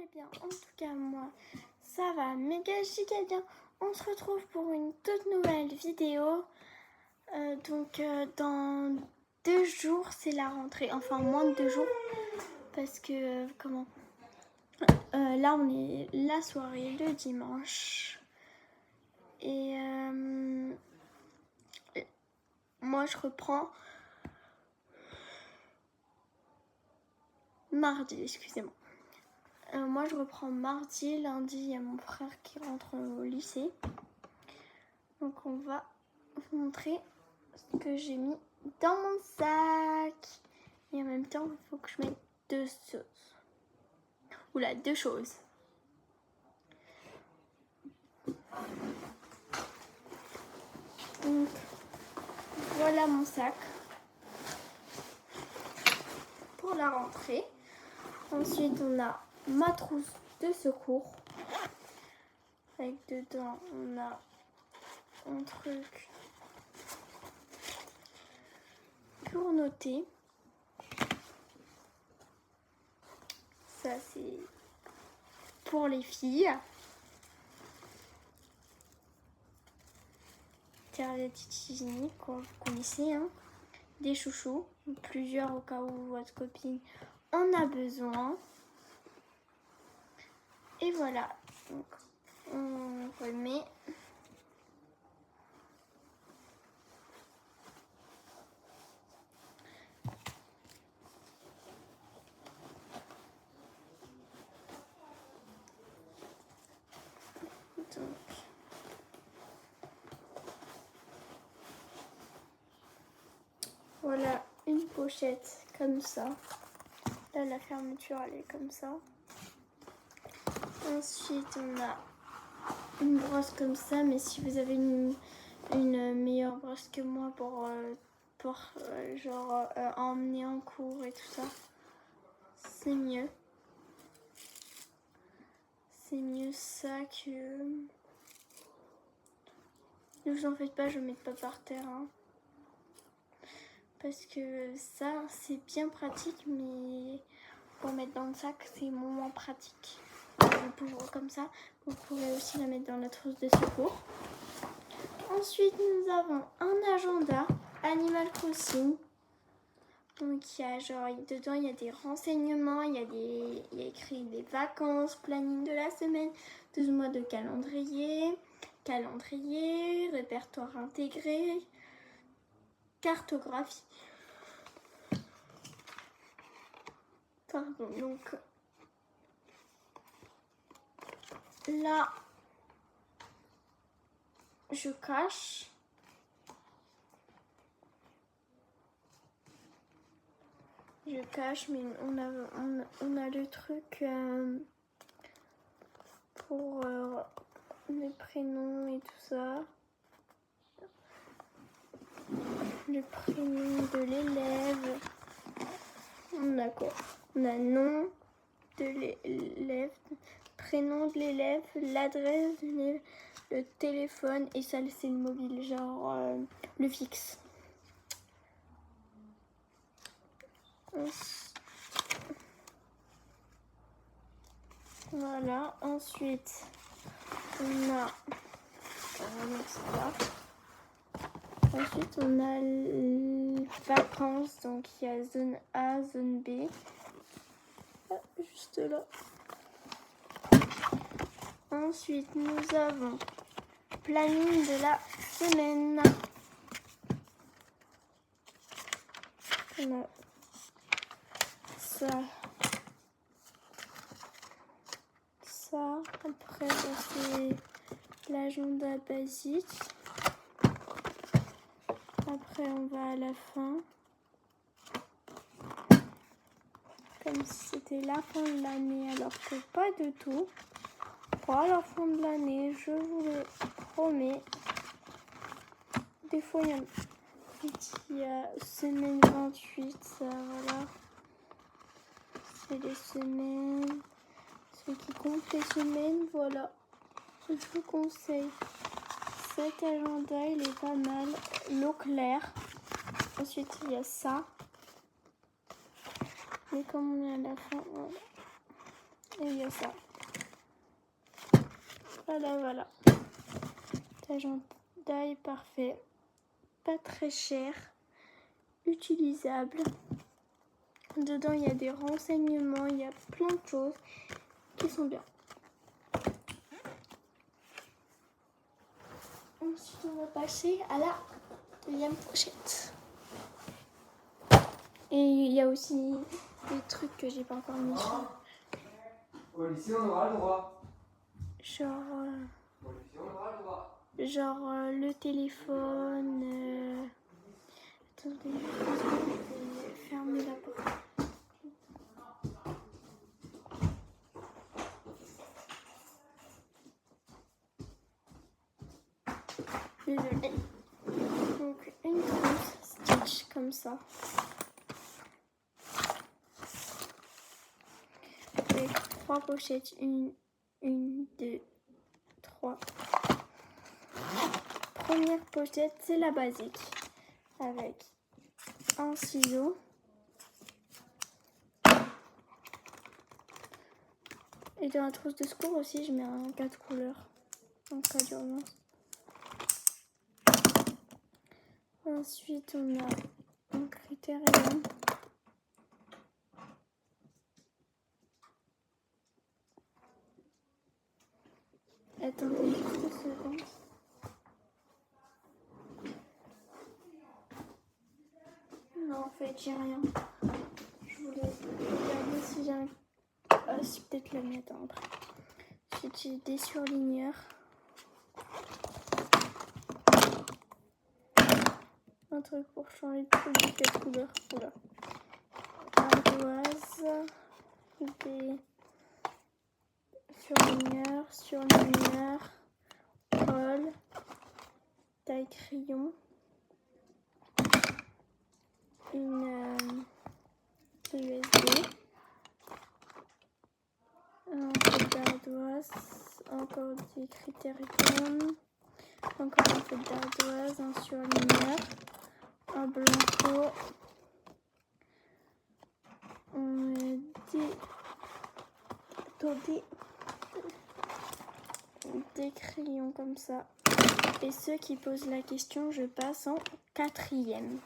allez bien. En tout cas, moi, ça va méga giga bien. On se retrouve pour une toute nouvelle vidéo. Dans 2 jours, c'est la rentrée. Enfin, moins de 2 jours. Parce que, là, on est la soirée, le dimanche. Et moi, je reprends mardi, excusez-moi. Moi, je reprends mardi. Lundi, il y a mon frère qui rentre au lycée. Donc, on va vous montrer ce que j'ai mis dans mon sac. Et en même temps, il faut que je mette 2 choses. Oula, 2 choses. Donc, voilà mon sac pour la rentrée. Ensuite, on a ma trousse de secours. Avec dedans, on a un truc pour noter. Ça, c'est pour les filles. Serviette hygiénique, quoi, vous connaissez, hein. Des chouchous, plusieurs au cas où votre copine en a besoin. Et voilà, donc on remet. Donc, voilà une pochette comme ça. Là, la fermeture, elle est comme ça. Ensuite, on a une brosse comme ça, mais si vous avez une meilleure brosse que moi pour emmener en cours et tout ça, c'est mieux. C'est mieux ça que... Ne vous en faites pas, je ne mets pas par terre. Hein. Parce que ça, c'est bien pratique, mais pour mettre dans le sac, c'est moins pratique. Comme ça, vous pourrez aussi la mettre dans la trousse de secours. Ensuite, nous avons un agenda Animal Crossing. Donc, dedans, il y a des renseignements, il y a écrit des vacances, planning de la semaine, 12 mois de calendrier, répertoire intégré, cartographie. Pardon, donc là, je cache. Je cache, mais on a le truc pour les prénoms et tout ça. Le prénom de l'élève. On a quoi? On a nom de l'élève, prénom de l'élève, l'adresse de l'élève, le téléphone et ça c'est le mobile, genre le fixe. Voilà, ensuite on a les vacances, donc il y a zone A, zone B, juste là. Ensuite nous avons planning de la semaine. On a ça. Après c'est l'agenda basique. Après on va à la fin. Comme si c'était la fin de l'année, alors que pas du tout. Pas la fin de l'année, je vous le promets. Des fois il y a semaine 28, ça voilà. C'est les semaines. Ceux qui comptent les semaines, voilà. Je vous conseille. Cet agenda, il est pas mal. L'eau claire. Ensuite, il y a ça. Mais comme on est à la fin, voilà. Et il y a ça. Voilà. Agenda est parfait. Pas très cher. Utilisable. Dedans, il y a des renseignements. Il y a plein de choses qui sont bien. Ensuite, on va passer à la deuxième pochette. Et il y a aussi des trucs que j'ai pas encore mis. Au lycée, on aura le droit. Genre, Au lycée, on aura le droit. le téléphone. Attendez, je vais fermer la porte. Désolée. Donc, une trousse Stitch comme ça. Avec 3 pochettes. Une, 2, 3. Première pochette, c'est la basique. Avec un ciseau. Et dans la trousse de secours aussi, je mets un 4 couleurs en cas d'urgence. Ensuite, on a un critérium. Attendez juste une seconde. Non, en fait, j'ai rien. Je voulais regarder si j'ai un... Ah, c'est peut-être la mienne après. Ensuite, j'ai des surligneurs. Un truc pour changer de truc de 4 couleurs. Oula. Ardoise. Des surligneurs. Colle. Taille crayon. Une USB. Un peu d'ardoise. Encore des critériums. Encore un peu d'ardoise. Un surligneur. Un blanco. Des crayons comme ça. Et ceux qui posent la question, je passe en 4e.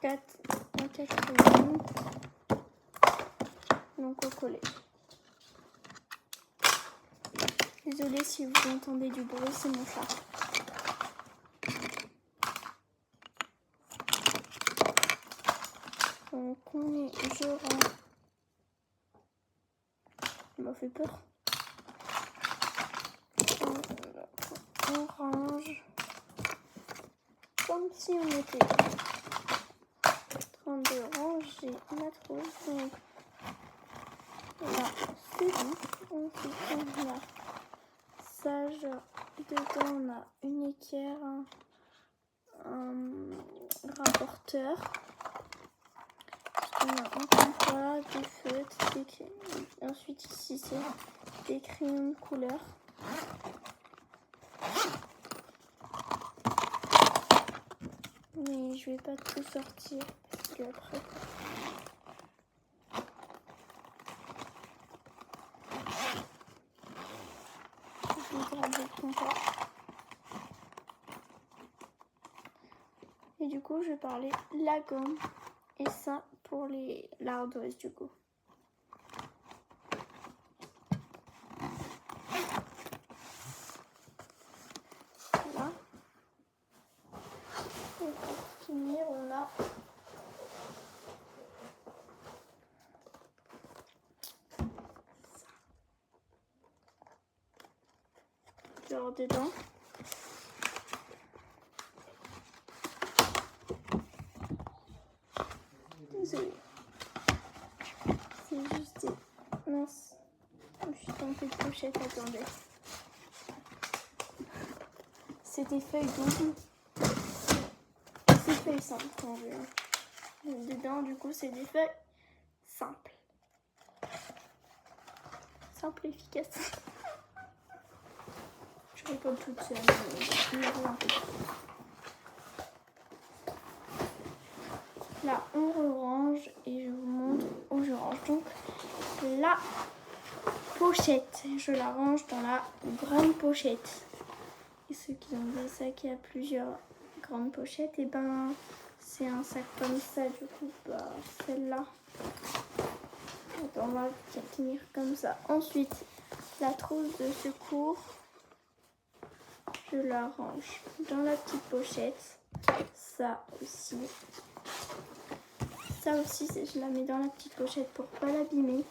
En 4e. Donc au collet. Désolée si vous entendez du bruit, c'est mon chat. Donc je range. Ça m'a fait peur. On range comme si on était 32 rangées ma trousse. Donc là, c'est bon. Ensuite, on a sage. Dedans, on a une équerre, un rapporteur. On a un compas, des feutres, des crayons. Ensuite, ici, c'est des crayons de couleur. Mais je vais pas tout sortir parce que après. Je vais garder le compas. Et du coup, je vais parler la gomme. Et ça pour l'ardoise du coup. Voilà. Et pour finir, on a ça. Genre dedans. Désolée. C'est juste des... Mince. Je me suis trompée de pochette, attendez. C'est des feuilles doubles. C'est des feuilles simples quand je... Dedans, du coup, c'est des feuilles simples. Simple et efficace. Je rigole toute seule. Là, on range et je vous montre où je range. Donc, la pochette. Je la range dans la grande pochette. Et ceux qui ont des sacs à plusieurs grandes pochettes, et ben c'est un sac comme ça, du coup, bah, celle-là. On va tenir comme ça. Ensuite, la trousse de secours, je la range dans la petite pochette. Ça aussi, je la mets dans la petite pochette pour pas l'abîmer.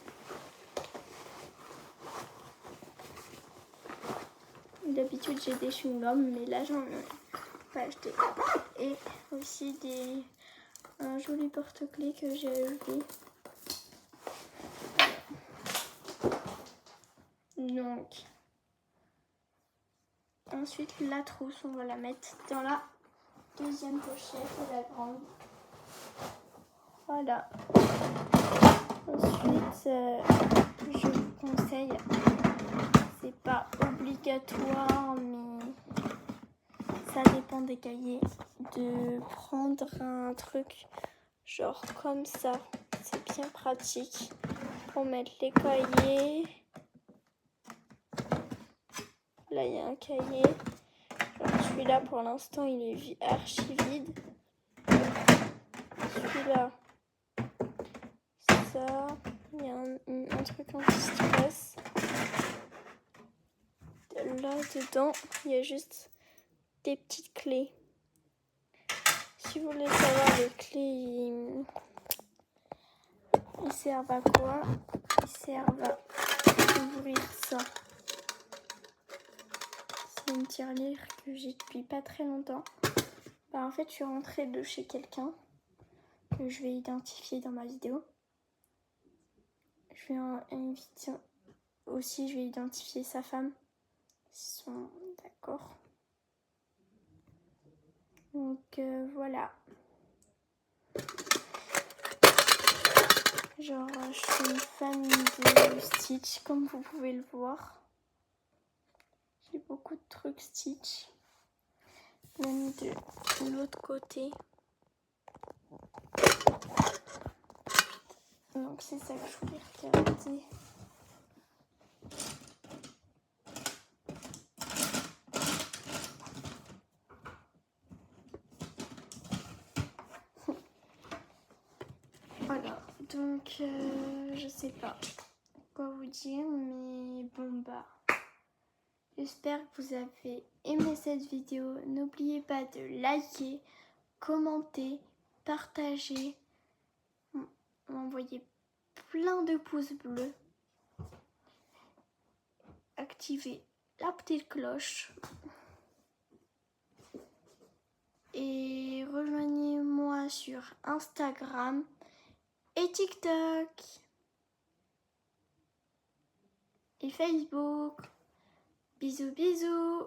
D'habitude, j'ai des chewing-gums, mais là, j'en ai pas acheté. Et aussi un joli porte-clés que j'ai ajouté. Donc, ensuite, la trousse, on va la mettre dans la deuxième pochette, la grande. Voilà. Ensuite, je vous conseille, c'est pas obligatoire, mais ça dépend des cahiers, de prendre un truc genre comme ça. C'est bien pratique pour mettre les cahiers. Là, il y a un cahier. Celui-là, pour l'instant, il est archi vide. Celui-là, ça, il y a un truc anti-stress. Là, dedans, il y a juste des petites clés. Si vous voulez savoir, les clés, ils servent à quoi? Ils servent à ouvrir ça. C'est une tirelire que j'ai depuis pas très longtemps. Bah, en fait, je suis rentrée de chez quelqu'un que je vais identifier dans ma vidéo. Je vais identifier sa femme. Ils sont d'accord. Donc voilà. Genre, je suis une fan de Stitch, comme vous pouvez le voir. J'ai beaucoup de trucs Stitch. Même de l'autre côté. Donc c'est ça que je voulais regarder. Voilà, donc je sais pas quoi vous dire, mais bon bah, j'espère que vous avez aimé cette vidéo. N'oubliez pas de liker, commenter, partager, m'envoyer plein de pouces bleus, activer la petite cloche et rejoignez-moi sur Instagram et TikTok et Facebook. Bisous bisous.